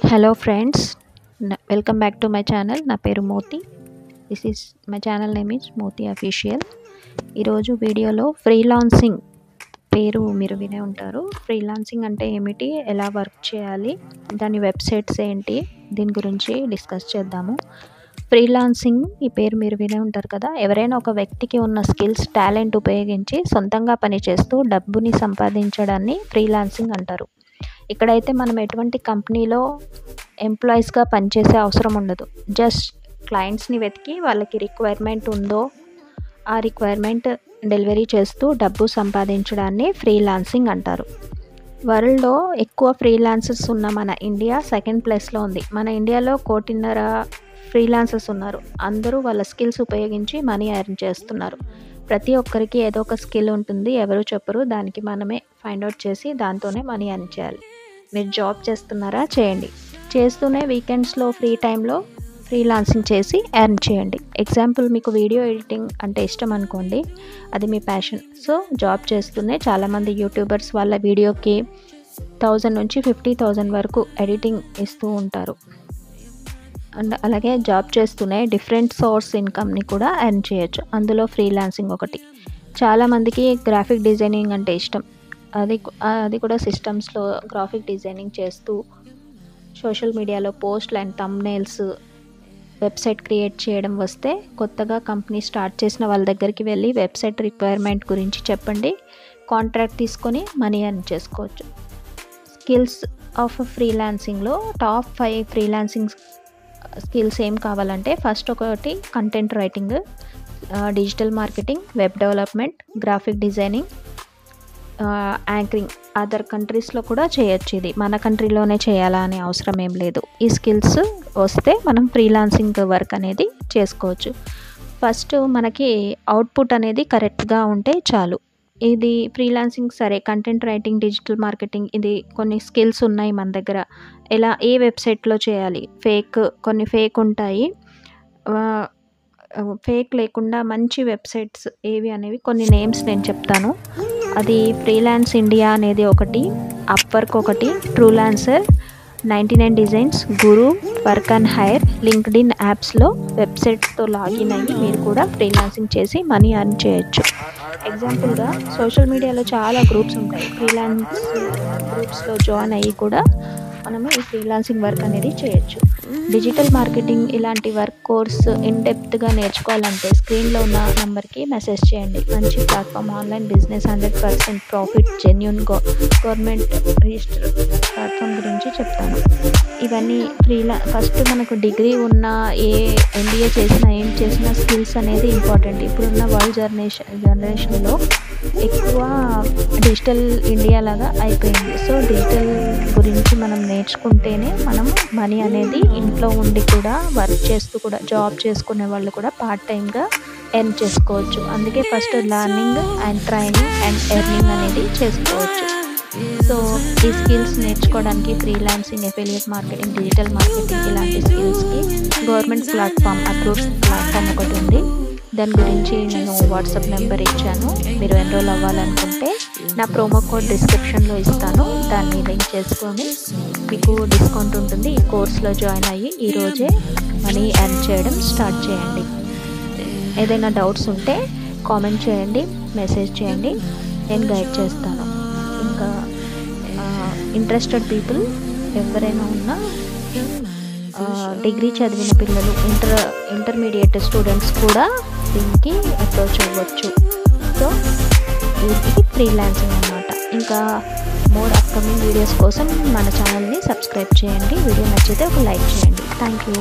Hello friends, welcome back to my channel. నా పేరు Moti. This is my channel name is Moti official. ఈరోజు వీడియోలో freelancing పేరు మీరు వినే ఉంటారు. ఫ్రీలాన్సింగ్ అంటే ఏమిటి, ఎలా వర్క్ చేయాలి, దాని వెబ్సైట్స్ ఏంటి, దీని గురించి డిస్కస్ చేద్దాము. ఫ్రీలాన్సింగ్ ఈ పేరు మీరు వినే ఉంటారు కదా. ఎవరైనా ఒక వ్యక్తికి ఉన్న స్కిల్స్, టాలెంట్ ఉపయోగించి సొంతంగా పనిచేస్తూ డబ్బుని సంపాదించడాన్ని ఫ్రీలాన్సింగ్ అంటారు. ఇక్కడైతే మనం ఎటువంటి కంపెనీలో ఎంప్లాయీస్గా పనిచేసే అవసరం ఉండదు. జస్ట్ క్లయింట్స్ని వెతికి వాళ్ళకి రిక్వైర్మెంట్ ఉందో ఆ రిక్వైర్మెంట్ డెలివరీ చేస్తూ డబ్బు సంపాదించడాన్ని ఫ్రీలాన్సింగ్ అంటారు. వరల్డ్లో ఎక్కువ ఫ్రీలాన్సర్స్ ఉన్న మన ఇండియా సెకండ్ ప్లేస్లో ఉంది. మన ఇండియాలో 1.5 ఫ్రీలాన్సర్స్ ఉన్నారు. అందరూ వాళ్ళ స్కిల్స్ ఉపయోగించి మనీ ఎర్న్ చేస్తున్నారు. ప్రతి ఒక్కరికి ఏదో ఒక స్కిల్ ఉంటుంది, ఎవరు చెప్పరు. దానికి మనమే ఫైండ్ అవుట్ చేసి దాంతోనే మనీ ఎర్న్ చేయాలి. మీరు జాబ్ చేస్తున్నారా, చేయండి. చేస్తూనే వీకెండ్స్లో ఫ్రీ టైంలో ఫ్రీలాన్సింగ్ చేసి ఎర్న్ చేయండి. ఎగ్జాంపుల్, మీకు వీడియో ఎడిటింగ్ అంటే ఇష్టం అనుకోండి, అది మీ ప్యాషన్. సో జాబ్ చేస్తూనే చాలామంది యూట్యూబర్స్ వాళ్ళ వీడియోకి 1000 నుంచి 50,000 వరకు ఎడిటింగ్ ఇస్తూ ఉంటారు. అండ్ అలాగే జాబ్ చేస్తూనే డిఫరెంట్ సోర్స్ ఇన్కమ్ని కూడా ఎర్న్ చేయొచ్చు. అందులో ఫ్రీలాన్సింగ్ ఒకటి. చాలామందికి గ్రాఫిక్ డిజైనింగ్ అంటే ఇష్టం. అది కూడా సిస్టమ్స్లో గ్రాఫిక్ డిజైనింగ్ చేస్తూ సోషల్ మీడియాలో పోస్ట్లు అండ్ థంబ్నెయిల్స్, వెబ్సైట్ క్రియేట్ చేయడం వస్తే కొత్తగా కంపెనీ స్టార్ట్ చేసిన వాళ్ళ దగ్గరికి వెళ్ళి వెబ్సైట్ రిక్వైర్మెంట్ గురించి చెప్పండి, కాంట్రాక్ట్ తీసుకొని మనీ ఎర్న్ చేసుకోవచ్చు. స్కిల్స్ ఆఫ్ ఫ్రీలాన్సింగ్లో టాప్ 5 ఫ్రీలాన్సింగ్ స్కిల్స్ ఏం కావాలంటే, ఫస్ట్ ఒకటి content writing, digital marketing, web development, graphic designing, anchoring. Other కంట్రీస్లో కూడా చేయొచ్చు. ఇది మన కంట్రీలోనే చేయాలా అనే అవసరం ఏం లేదు. ఈ స్కిల్స్ వస్తే మనం ఫ్రీలాన్సింగ్ వర్క్ అనేది చేసుకోవచ్చు. ఫస్ట్ మనకి అవుట్పుట్ అనేది కరెక్ట్గా ఉంటే చాలు. ఇది ఫ్రీలాన్సింగ్ సరే, కంటెంట్ రైటింగ్, డిజిటల్ మార్కెటింగ్, ఇది కొన్ని స్కిల్స్ ఉన్నాయి మన దగ్గర. ఎలా, ఏ వెబ్సైట్లో చేయాలి, కొన్ని ఫేక్ ఉంటాయి. ఫేక్ లేకుండా మంచి వెబ్సైట్స్ ఏవి అనేవి కొన్ని నేమ్స్ నేను చెప్తాను. అది ఫ్రీలాన్స్ ఇండియా అనేది ఒకటి, అప్వర్క్ ఒకటి, Truelancer, 99 designs, Guru, work and hire, LinkedIn యాప్స్లో వెబ్సైట్స్తో లాగిన్ అయ్యి మీరు కూడా ఫ్రీలాన్సింగ్ చేసి మనీ ఎర్న్ చేయొచ్చు. ఎగ్జాంపుల్గా సోషల్ మీడియాలో చాలా గ్రూప్స్ ఉంటాయి. ఫ్రీలాన్స్ గ్రూప్స్లో జాయిన్ అయ్యి కూడా మనము ఈ ఫ్రీలాన్సింగ్ వర్క్ అనేది చేయొచ్చు. డిజిటల్ మార్కెటింగ్ ఇలాంటి వర్క్ కోర్స్ ఇన్డెప్త్గా నేర్చుకోవాలంటే స్క్రీన్లో ఉన్న నెంబర్కి మెసేజ్ చేయండి. మంచి platform, online business, 100% profit, genuine government register platform గురించి చెప్తాను. ఇవన్నీ ఫస్ట్ మనకు డిగ్రీ ఉన్న, ఏ MBA చేసినా ఏం చేసినా స్కిల్స్ అనేది ఇంపార్టెంట్. ఇప్పుడున్న వరల్డ్ జనరేషన్లో ఎక్కువ డిజిటల్ ఇండియా లాగా అయిపోయింది. సో డిజిటల్ గురించి మనం నేర్చుకుంటేనే మనం మనీ అనేది ఇంట్లో ఉండి కూడా, వర్క్ చేస్తూ కూడా, జాబ్ చేసుకునే వాళ్ళు కూడా పార్ట్ టైంగా ఎర్న్ చేసుకోవచ్చు. అందుకే first learning and training and earning అనేది చేసుకోవచ్చు. సో ఈ స్కిల్స్ నేర్చుకోవడానికి freelancing, affiliate marketing, digital marketing ఇలాంటి స్కిల్స్కి గవర్నమెంట్ ప్లాట్ఫామ్, అప్రూవ్డ్ ప్లాట్ఫామ్ ఒకటి ఉంది. దాని గురించి నేను వాట్సాప్ నెంబర్ ఇచ్చాను. మీరు ఎన్రోల్ అవ్వాలనుకుంటే నా ప్రోమో కోడ్ డిస్క్రిప్షన్లో ఇస్తాను. దాన్ని లింక్ చేసుకొని మీకు డిస్కౌంట్ ఉంటుంది. ఈ కోర్స్లో జాయిన్ అయ్యి ఈరోజే మనీ ఎర్న్ చేయడం స్టార్ట్ చేయండి. ఏదైనా డౌట్స్ ఉంటే కామెంట్ చేయండి, మెసేజ్ చేయండి, నేను గైడ్ చేస్తాను. ఇంకా ఇంట్రెస్టెడ్ పీపుల్ ఎవరైనా ఉన్నా, డిగ్రీ చదివిన పిల్లలు, ఇంటర్మీడియట్ స్టూడెంట్స్ కూడా దీనికి అప్రోచ్ అవ్వచ్చు. సో ఇది ఫ్రీలాన్సింగ్ అన్నమాట. ఇంకా మోర్ అప్కమింగ్ వీడియోస్ కోసం మన ఛానల్ని సబ్స్క్రైబ్ చేయండి. వీడియో నచ్చితే ఒక లైక్ చేయండి. Thank you.